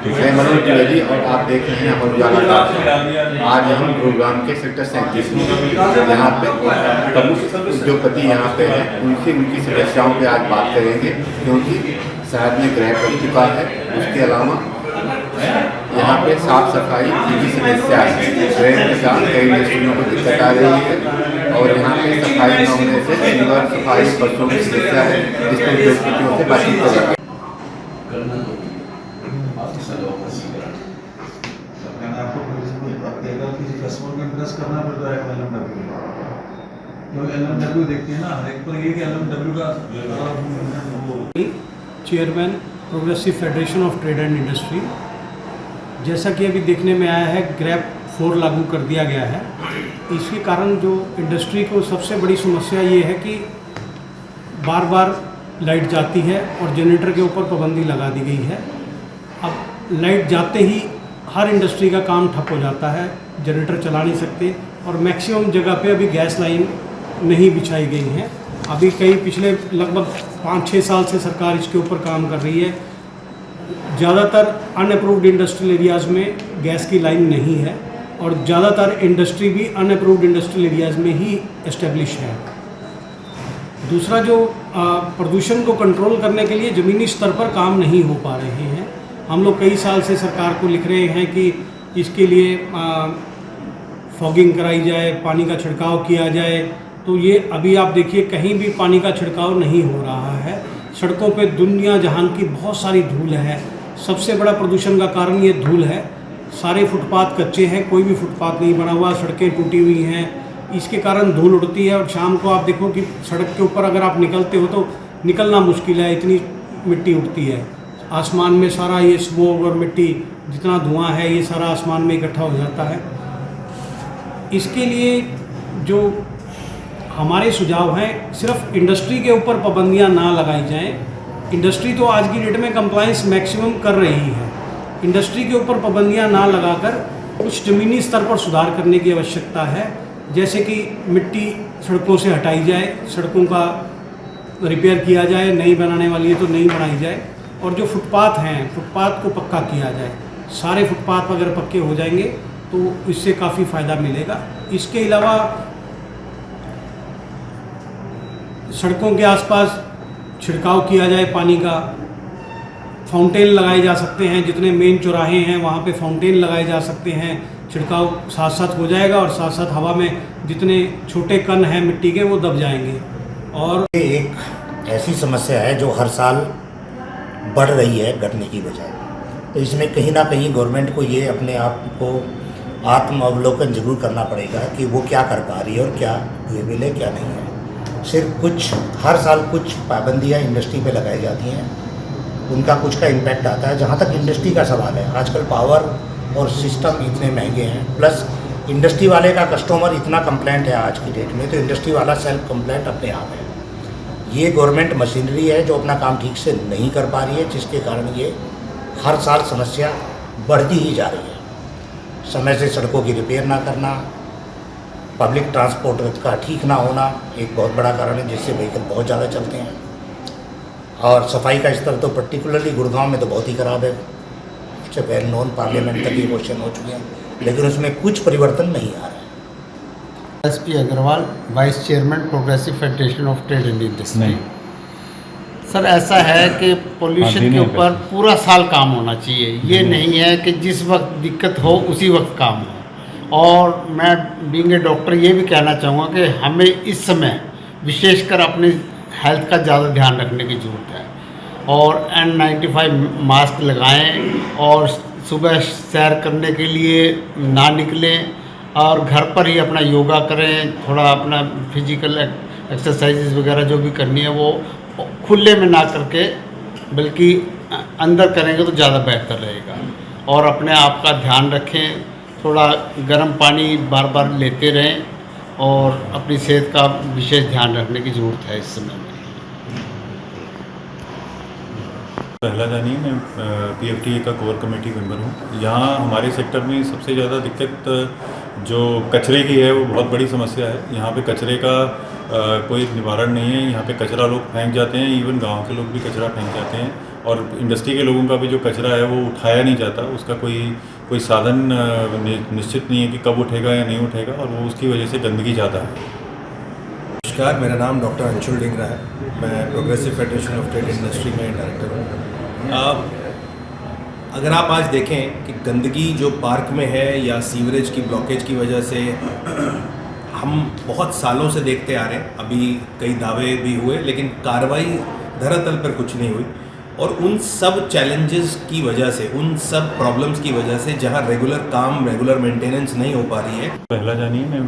मैं मनोज द्विवेदी और आप देख रहे हैं अमर उजाला टाइम्स। आज हम गुरुग्राम के सेक्टर 37 में यहाँ पे प्रमुख उद्योगपति यहाँ पे हैं, उनसे उनकी समस्याओं पे आज बात करेंगे, क्योंकि शहर में गृह बन चुका है। उसके अलावा यहाँ पे साफ सफाई की भी समस्या है। गृह के साथ कई इंडस्ट्रियों को दिक्कत आ रही है और यहाँ पे सफाई न होने से सीवर सफाई बसों की समस्या है, जिसमें उद्योगपतियों से बातचीत करेंगे। करना पड़ता है LMW देखते हैं ना, हर एक पर ये कि LMW का chairman Progressive Federation of Trade and industry. जैसा कि अभी देखने में आया है, ग्रैप 4 लागू कर दिया गया है। इसके कारण जो इंडस्ट्री को सबसे बड़ी समस्या ये है कि बार बार लाइट जाती है और जनरेटर के ऊपर पाबंदी लगा दी गई है। अब लाइट जाते ही हर इंडस्ट्री का काम ठप हो जाता है, जनरेटर चला नहीं सकते और मैक्सिमम जगह पे अभी गैस लाइन नहीं बिछाई गई हैं। अभी कई पिछले लगभग 5-6 साल से सरकार इसके ऊपर काम कर रही है। ज़्यादातर अनअप्रूव्ड इंडस्ट्रियल एरियाज़ में गैस की लाइन नहीं है और ज़्यादातर इंडस्ट्री भी अनअप्रूव्ड इंडस्ट्रियल एरियाज़ में ही एस्टेब्लिश है। दूसरा, जो प्रदूषण को कंट्रोल करने के लिए ज़मीनी स्तर पर काम नहीं हो पा रहे हैं। हम लोग कई साल से सरकार को लिख रहे हैं कि इसके लिए फॉगिंग कराई जाए, पानी का छिड़काव किया जाए, तो ये अभी आप देखिए कहीं भी पानी का छिड़काव नहीं हो रहा है। सड़कों पे दुनिया जहान की बहुत सारी धूल है। सबसे बड़ा प्रदूषण का कारण ये धूल है। सारे फुटपाथ कच्चे हैं, कोई भी फुटपाथ नहीं बना हुआ, सड़कें टूटी हुई हैं। इसके कारण धूल उड़ती है और शाम को आप देखो कि सड़क के ऊपर अगर आप निकलते हो तो निकलना मुश्किल है, इतनी मिट्टी उड़ती है। आसमान में सारा ये स्मोक और मिट्टी, जितना धुआं है, ये सारा आसमान में इकट्ठा हो जाता है। इसके लिए जो हमारे सुझाव हैं, सिर्फ इंडस्ट्री के ऊपर पाबंदियां ना लगाई जाएं। इंडस्ट्री तो आज की डेट में कंप्लायंस मैक्सिमम कर रही है। इंडस्ट्री के ऊपर पाबंदियां ना लगाकर कुछ ज़मीनी स्तर पर सुधार करने की आवश्यकता है। जैसे कि मिट्टी सड़कों से हटाई जाए, सड़कों का रिपेयर किया जाए, नई बनाने वाली है तो नई बनाई जाए, और जो फुटपाथ हैं, फुटपाथ को पक्का किया जाए। सारे फुटपाथ अगर पक्के हो जाएंगे तो इससे काफ़ी फ़ायदा मिलेगा। इसके अलावा सड़कों के आसपास छिड़काव किया जाए पानी का, फाउंटेन लगाए जा सकते हैं। जितने मेन चौराहे हैं वहाँ पे फाउंटेन लगाए जा सकते हैं। छिड़काव साथ साथ हो जाएगा और साथ साथ हवा में जितने छोटे कण हैं मिट्टी के वो दब जाएंगे। और एक ऐसी समस्या है जो हर साल बढ़ रही है घटने की बजाय, तो इसमें कहीं ना कहीं गवर्नमेंट को ये अपने आप को आत्म अवलोकन जरूर करना पड़ेगा कि वो क्या कर पा रही है और क्या लेवल है, क्या नहीं है। सिर्फ कुछ हर साल कुछ पाबंदियाँ इंडस्ट्री पे लगाई जाती हैं, उनका कुछ का इम्पैक्ट आता है। जहाँ तक इंडस्ट्री का सवाल है, आजकल पावर और सिस्टम इतने महंगे हैं, प्लस इंडस्ट्री वाले का कस्टमर इतना कंप्लेंट है आज की डेट में, तो इंडस्ट्री वाला सेल्फ कंप्लेंट अपने आप है। ये गवर्नमेंट मशीनरी है जो अपना काम ठीक से नहीं कर पा रही है, जिसके कारण ये हर साल समस्या बढ़ती ही जा रही है। समय से सड़कों की रिपेयर ना करना, पब्लिक ट्रांसपोर्ट का ठीक ना होना एक बहुत बड़ा कारण है, जिससे व्हीकल बहुत ज़्यादा चलते हैं। और सफाई का स्तर तो पर्टिकुलरली गुड़गांव में तो बहुत ही ख़राब है। इससे वेल नोन, पार्लियामेंट तक ये क्वेश्चन हो चुके हैं, लेकिन उसमें कुछ परिवर्तन नहीं आ रहा है। SP Agarwal, vice chairman Progressive Federation of Trade and Industry. Sir, ऐसा है कि पोल्यूशन के ऊपर पूरा साल काम होना चाहिए। ये नहीं है कि जिस वक्त दिक्कत हो उसी वक्त काम हो। और मैं बीइंग ए डॉक्टर ये भी कहना चाहूँगा कि हमें इस समय विशेषकर अपने हेल्थ का ज़्यादा ध्यान रखने की ज़रूरत है और N95 मास्क लगाएं और सुबह सैर करने के लिए ना निकलें और घर पर ही अपना योगा करें। थोड़ा अपना फिजिकल एक्सरसाइजेज वगैरह जो भी करनी है वो खुले में ना करके बल्कि अंदर करेंगे तो ज़्यादा बेहतर रहेगा। और अपने आप का ध्यान रखें, थोड़ा गर्म पानी बार बार लेते रहें और अपनी सेहत का विशेष ध्यान रखने की ज़रूरत है इस समय में। पहला जानिए, मैं PFTA का कोर कमेटी मेंबर हूँ। यहाँ हमारे सेक्टर में सबसे ज़्यादा दिक्कत जो कचरे की है वो बहुत बड़ी समस्या है। यहाँ पे कचरे का कोई निवारण नहीं है। यहाँ पे कचरा लोग फेंक जाते हैं, इवन गांव के लोग भी कचरा फेंक जाते हैं और इंडस्ट्री के लोगों का भी जो कचरा है वो उठाया नहीं जाता, उसका कोई साधन निश्चित नहीं है कि कब उठेगा या नहीं उठेगा, और वो उसकी वजह से गंदगी ज़्यादा है। नमस्कार, मेरा नाम डॉक्टर अंशुल डिंगरा है। मैं progressive Federation of trade industry में डायरेक्टर हूँ। अगर आप आज देखें कि गंदगी जो पार्क में है या सीवरेज की ब्लॉकेज की वजह से हम बहुत सालों से देखते आ रहे हैं, अभी कई दावे भी हुए लेकिन कार्रवाई धरातल पर कुछ नहीं हुई, और उन सब चैलेंजेस की वजह से, उन सब प्रॉब्लम्स की वजह से जहां रेगुलर मेंटेनेंस नहीं हो पा रही है। पहला जानिए, मैं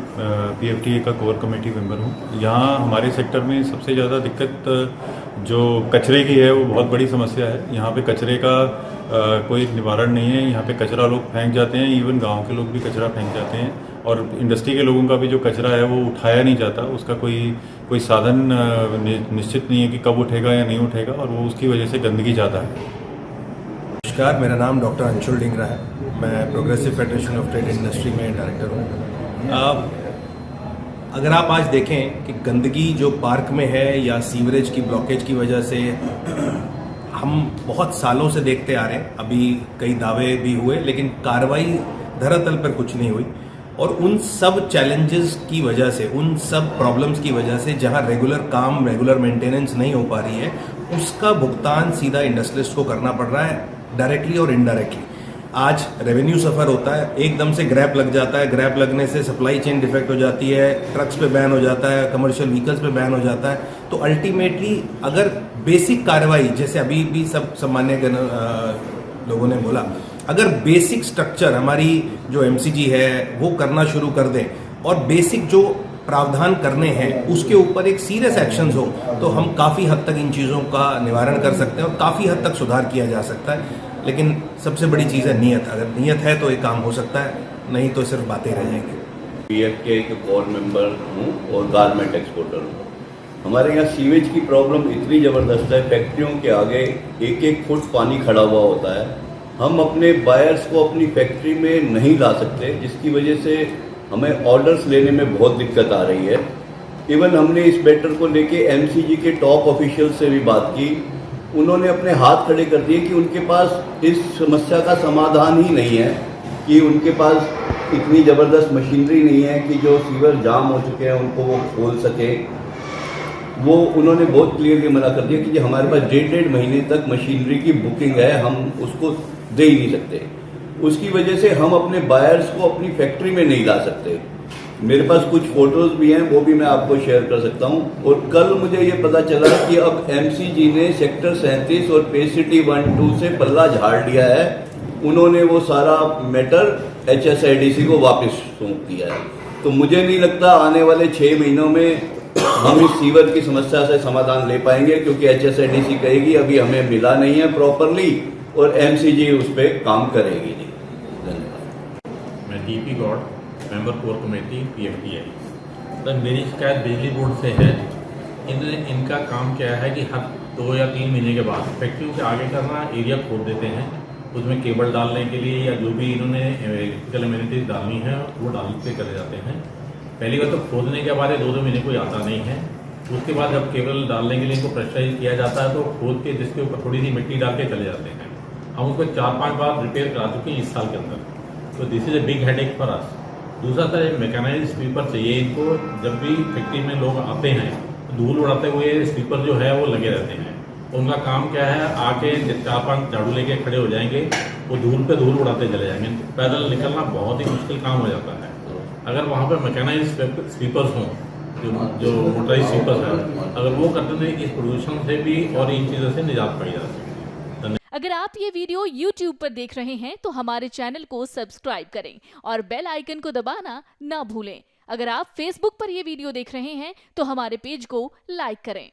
PFTA का कोर कमेटी मेंबर हूँ। यहाँ हमारे सेक्टर में सबसे ज़्यादा दिक्कत जो कचरे की है वो बहुत बड़ी समस्या है। यहाँ पे कचरे का कोई निवारण नहीं है। यहाँ पे कचरा लोग फेंक जाते हैं, इवन गांव के लोग भी कचरा फेंक जाते हैं, और इंडस्ट्री के लोगों का भी जो कचरा है वो उठाया नहीं जाता, उसका कोई साधन निश्चित नहीं है कि कब उठेगा या नहीं उठेगा, और वो उसकी वजह से गंदगी ज़्यादा है। नमस्कार, मेरा नाम डॉक्टर अंशुल डिंगरा है। मैं progressive Federation of trade industry में डायरेक्टर हूँ। अगर आप आज देखें कि गंदगी जो पार्क में है या सीवरेज की ब्लॉकेज की वजह से हम बहुत सालों से देखते आ रहे हैं, अभी कई दावे भी हुए लेकिन कार्रवाई धरातल पर कुछ नहीं हुई, और उन सब चैलेंजेस की वजह से, उन सब प्रॉब्लम्स की वजह से जहां रेगुलर मेंटेनेंस नहीं हो पा रही है, उसका भुगतान सीधा इंडस्ट्रियलिस्ट को करना पड़ रहा है, डायरेक्टली और इनडायरेक्टली। आज रेवेन्यू सफ़र होता है, एकदम से ग्रैप लग जाता है, ग्रैप लगने से सप्लाई चेन डिफेक्ट हो जाती है, ट्रक्स पे बैन हो जाता है, कमर्शियल व्हीकल्स पे बैन हो जाता है। तो अल्टीमेटली अगर बेसिक कार्रवाई, जैसे अभी भी सब सम्मान्य लोगों ने बोला, अगर बेसिक स्ट्रक्चर हमारी जो MCG है वो करना शुरू कर दें, और बेसिक जो प्रावधान करने हैं उसके ऊपर एक सीरियस एक्शंस हो, तो हम काफ़ी हद तक इन चीज़ों का निवारण कर सकते हैं और काफ़ी हद तक सुधार किया जा सकता है। लेकिन सबसे बड़ी चीज़ है नीयत। अगर नीयत है तो ये काम हो सकता है, नहीं तो सिर्फ बातें रह जाएंगी। PFTA के कोर मेंबर हूँ और गारमेंट एक्सपोर्टर हूँ। हमारे यहाँ सीवेज की प्रॉब्लम इतनी ज़बरदस्त है, फैक्ट्रियों के आगे 1-1 फुट पानी खड़ा हुआ होता है। हम अपने बायर्स को अपनी फैक्ट्री में नहीं ला सकते, जिसकी वजह से हमें ऑर्डर्स लेने में बहुत दिक्कत आ रही है। इवन हमने इस मैटर को लेके MCG के टॉप ऑफिशियल से भी बात की, उन्होंने अपने हाथ खड़े कर दिए कि उनके पास इस समस्या का समाधान ही नहीं है, कि उनके पास इतनी ज़बरदस्त मशीनरी नहीं है कि जो सीवर जाम हो चुके हैं उनको वो खोल सके। वो उन्होंने बहुत क्लियरली मना कर दिया कि हमारे पास 1.5 महीने तक मशीनरी की बुकिंग है, हम उसको दे ही नहीं सकते। उसकी वजह से हम अपने बायर्स को अपनी फैक्ट्री में नहीं ला सकते। मेरे पास कुछ फोटोज़ भी हैं, वो भी मैं आपको शेयर कर सकता हूं। और कल मुझे ये पता चला कि अब MCG ने सेक्टर 37 और पेसिटी 1-2 से पल्ला झाड़ लिया है। उन्होंने वो सारा मैटर HSIDC को वापस सौंप दिया है। तो मुझे नहीं लगता आने वाले 6 महीनों में हम इस सीवर की समस्या से समाधान ले पाएंगे, क्योंकि HSIDC कहेगी अभी हमें मिला नहीं है प्रॉपरली, और MCG उस पर काम करेगी नहीं। धन्यवाद। मैं DP God, member core committee PFTA। तो मेरी शिकायत बिजली बोर्ड से है। इनका काम क्या है कि हर 2 या 3 महीने के बाद फैक्ट्रियों के आगे का ना एरिया खोद देते हैं, उसमें केबल डालने के लिए या जो भी इन्होंने इलेक्ट्रिकल एमिनिटीज डालनी है वो डालते चले जाते हैं। पहली बार तो खोदने के बाद 2-2 महीने कोई आता नहीं है। उसके बाद जब केबल डालने के लिए इनको प्रेशराइज किया जाता है तो खोद के जिसके ऊपर थोड़ी सी मिट्टी डाल के चले जाते हैं। हम उसको 4-5 बार रिपेयर करा चुके हैं इस साल के अंदर। तो this is a big headache for us. दूसरा सर, मैकेनाइज्ड स्वीपर चाहिए इनको। जब भी फैक्ट्री में लोग आते हैं धूल उड़ाते हुए स्वीपर जो है वो लगे रहते हैं। उनका काम क्या है, आके 4-5 झाड़ू लेके खड़े हो जाएंगे, वो धूल पे धूल उड़ाते चले जाएंगे। पैदल निकलना बहुत ही मुश्किल काम हो जाता है। अगर वहाँ पे मैकेनाइज्ड स्वीपर्स हों, जो मोटराइज स्वीपर्स हैं, अगर वो करते हैं इस प्रदूषण से भी और इन चीज़ों से निजात पाई जा सकती है। अगर आप ये वीडियो YouTube पर देख रहे हैं तो हमारे चैनल को सब्सक्राइब करें और बेल आइकन को दबाना ना भूलें। अगर आप Facebook पर ये वीडियो देख रहे हैं तो हमारे पेज को लाइक करें।